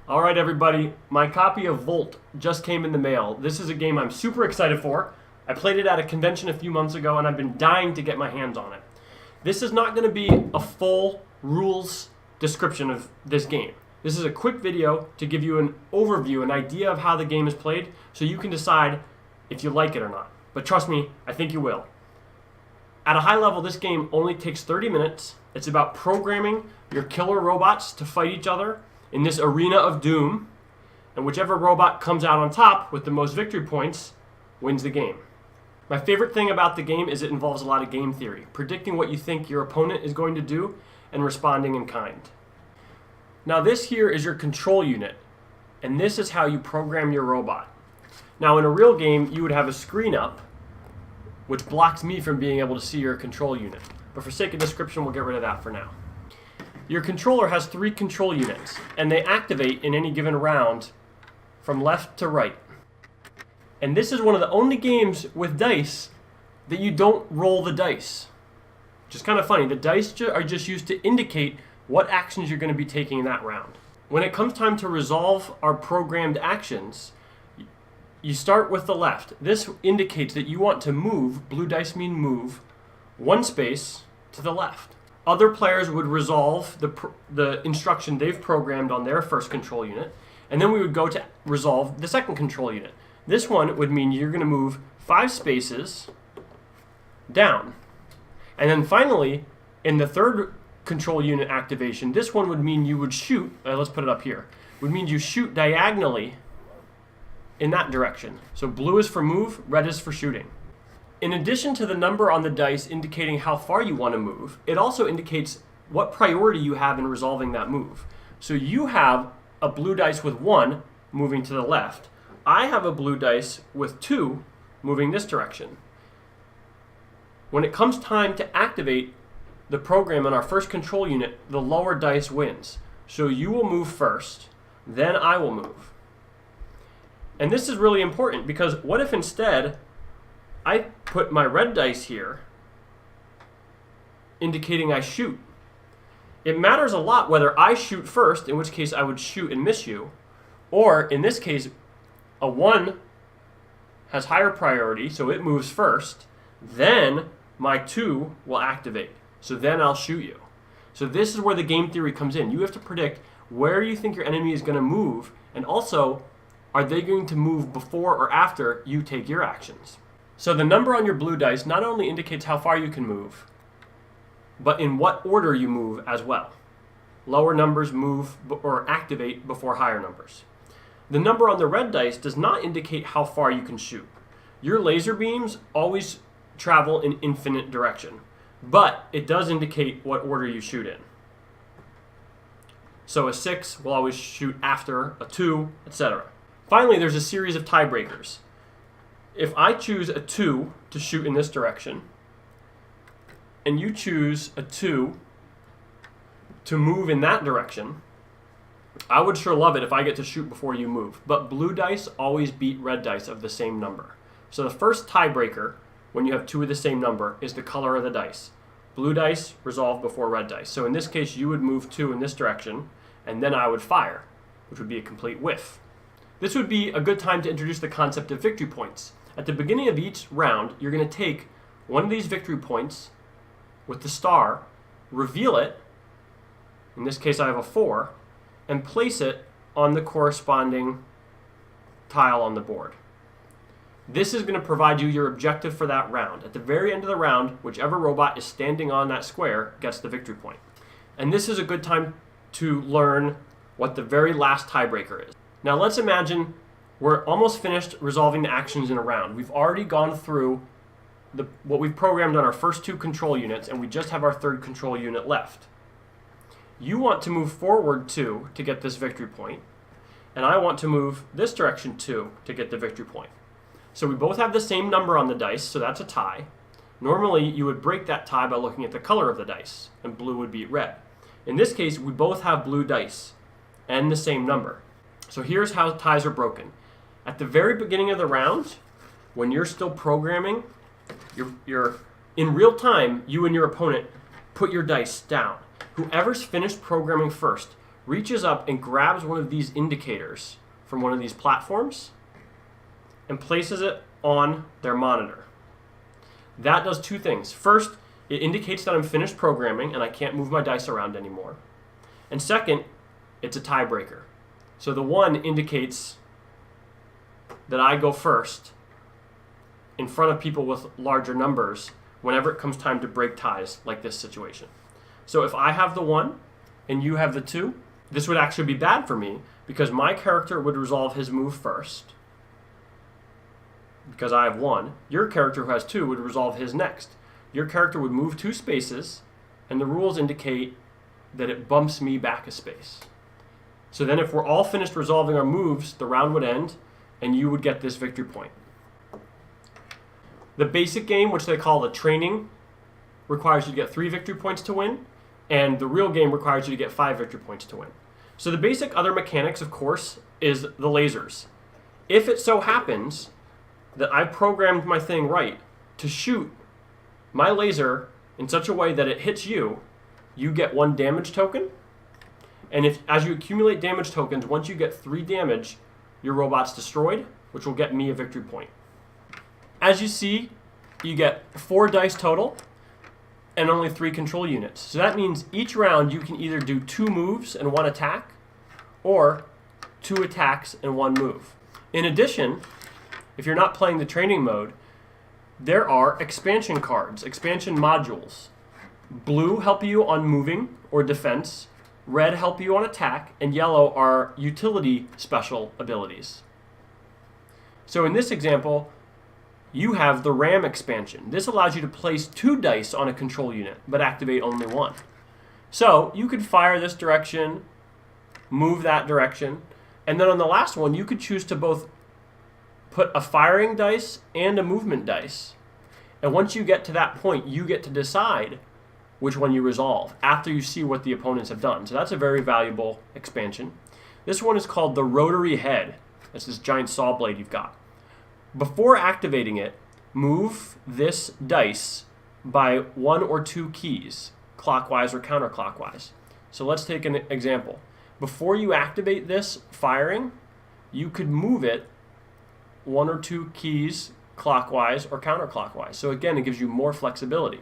Alright everybody, my copy of Volt just came in the mail. This is a game I'm super excited for. I played it at a convention a few months ago and I've been dying to get my hands on it. This is not going to be a full rules description of this game. This is a quick video to give you an overview, an idea of how the game is played, so you can decide if you like it or not. But trust me, I think you will. At a high level, this game only takes 30 minutes. It's about programming your killer robots to fight each other in this arena of doom, and whichever robot comes out on top with the most victory points wins the game. My favorite thing about the game is it involves a lot of game theory, predicting what you think your opponent is going to do and responding in kind. Now this here is your control unit, and this is how you program your robot. Now in a real game, you would have a screen up, which blocks me from being able to see your control unit. But for sake of description, we'll get rid of that for now. Your controller has 3 control units, and they activate in any given round from left to right. And this is one of the only games with dice that you don't roll the dice. Which is kind of funny. The dice are just used to indicate what actions you're going to be taking in that round. When it comes time to resolve our programmed actions, you start with the left. This indicates that you want to move, blue dice mean move, 1 space to the left. Other players would resolve the instruction they've programmed on their first control unit, and then we would go to resolve the second control unit. This one would mean you're going to move 5 spaces down. And then finally, in the third control unit activation, this one would mean you would shoot, let's put it up here, would mean you shoot diagonally in that direction. So blue is for move, red is for shooting. In addition to the number on the dice indicating how far you want to move, it also indicates what priority you have in resolving that move. So you have a blue dice with 1 moving to the left. I have a blue dice with 2 moving this direction. When it comes time to activate the program on our first control unit, the lower dice wins. So you will move first, then I will move. And this is really important because what if instead I put my red dice here, indicating I shoot? It matters a lot whether I shoot first, in which case I would shoot and miss you, or in this case, a 1 has higher priority, so it moves first, then my 2 will activate, so then I'll shoot you. So this is where the game theory comes in. You have to predict where you think your enemy is going to move, and also, are they going to move before or after you take your actions? So the number on your blue dice not only indicates how far you can move, but in what order you move as well. Lower numbers move or activate before higher numbers. The number on the red dice does not indicate how far you can shoot. Your laser beams always travel in infinite direction, but it does indicate what order you shoot in. So a 6 will always shoot after a 2, etc. Finally, there's a series of tiebreakers. If I choose a 2 to shoot in this direction, and you choose a 2 to move in that direction, I would sure love it if I get to shoot before you move. But blue dice always beat red dice of the same number. So the first tiebreaker, when you have 2 of the same number, is the color of the dice. Blue dice resolve before red dice. So in this case, you would move 2 in this direction, and then I would fire, which would be a complete whiff. This would be a good time to introduce the concept of victory points. At the beginning of each round, you're going to take one of these victory points with the star, reveal it, in this case I have a 4, and place it on the corresponding tile on the board. This is going to provide you your objective for that round. At the very end of the round, whichever robot is standing on that square gets the victory point. And this is a good time to learn what the very last tiebreaker is. Now let's imagine we're almost finished resolving the actions in a round. We've already gone through what we've programmed on our first 2 control units, and we just have our third control unit left. You want to move forward 2 to get this victory point, and I want to move this direction 2 to get the victory point. So we both have the same number on the dice, so that's a tie. Normally, you would break that tie by looking at the color of the dice, and blue would beat red. In this case, we both have blue dice and the same number. So here's how ties are broken. At the very beginning of the round, when you're still programming, you're in real time, you and your opponent put your dice down. Whoever's finished programming first reaches up and grabs one of these indicators from one of these platforms and places it on their monitor. That does two things. First, it indicates that I'm finished programming and I can't move my dice around anymore. And second, it's a tiebreaker. So the 1 indicates that I go first in front of people with larger numbers whenever it comes time to break ties, like this situation. So if I have the 1 and you have the 2, this would actually be bad for me because my character would resolve his move first because I have 1. Your character who has 2 would resolve his next. Your character would move 2 spaces, and the rules indicate that it bumps me back a space. So then if we're all finished resolving our moves, the round would end, and you would get this victory point. The basic game, which they call the training, requires you to get 3 victory points to win, and the real game requires you to get 5 victory points to win. So the basic other mechanics, of course, is the lasers. If it so happens that I programmed my thing right to shoot my laser in such a way that it hits you, you get 1 damage token. And if, as you accumulate damage tokens, once you get 3 damage, your robot's destroyed, which will get me a victory point. As you see, you get 4 dice total and only 3 control units. So that means each round you can either do 2 moves and 1 attack, or 2 attacks and 1 move. In addition, if you're not playing the training mode, there are expansion cards, expansion modules. Blue help you on moving or defense, red help you on attack, and yellow are utility special abilities. So in this example, you have the RAM expansion. This allows you to place 2 dice on a control unit, but activate only 1. So you could fire this direction, move that direction, and then on the last one, you could choose to both put a firing dice and a movement dice. And once you get to that point, you get to decide which one you resolve after you see what the opponents have done. So that's a very valuable expansion. This one is called the rotary head. That's this giant saw blade you've got. Before activating it, move this dice by 1 or 2 keys, clockwise or counterclockwise. So let's take an example. Before you activate this firing, you could move it 1 or 2 keys clockwise or counterclockwise. So again, it gives you more flexibility.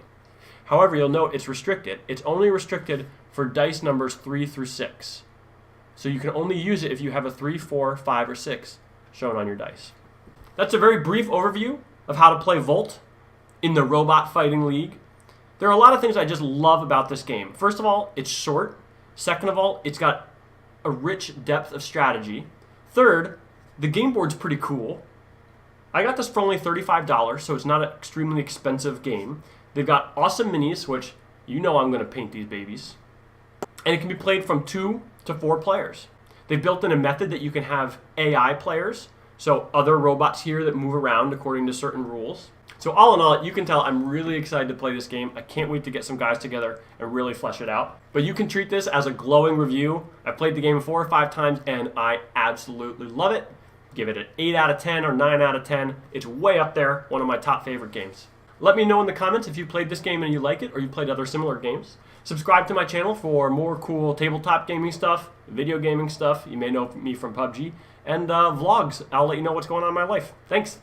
However, you'll note it's restricted. It's only restricted for dice numbers 3 through 6. So you can only use it if you have a 3, 4, 5, or 6 shown on your dice. That's a very brief overview of how to play Volt in the Robot Fighting League. There are a lot of things I just love about this game. First of all, it's short. Second of all, it's got a rich depth of strategy. Third, the game board's pretty cool. I got this for only $35, so it's not an extremely expensive game. They've got awesome minis, which you know I'm going to paint these babies. And it can be played from 2 to 4 players. They've built in a method that you can have AI players, so other robots here that move around according to certain rules. So all in all, you can tell I'm really excited to play this game. I can't wait to get some guys together and really flesh it out. But you can treat this as a glowing review. I played the game 4 or 5 times, and I absolutely love it. Give it an 8 out of 10 or 9 out of 10. It's way up there, one of my top favorite games. Let me know in the comments if you played this game and you like it, or you played other similar games. Subscribe to my channel for more cool tabletop gaming stuff, video gaming stuff. You may know me from PUBG, and vlogs. I'll let you know what's going on in my life. Thanks.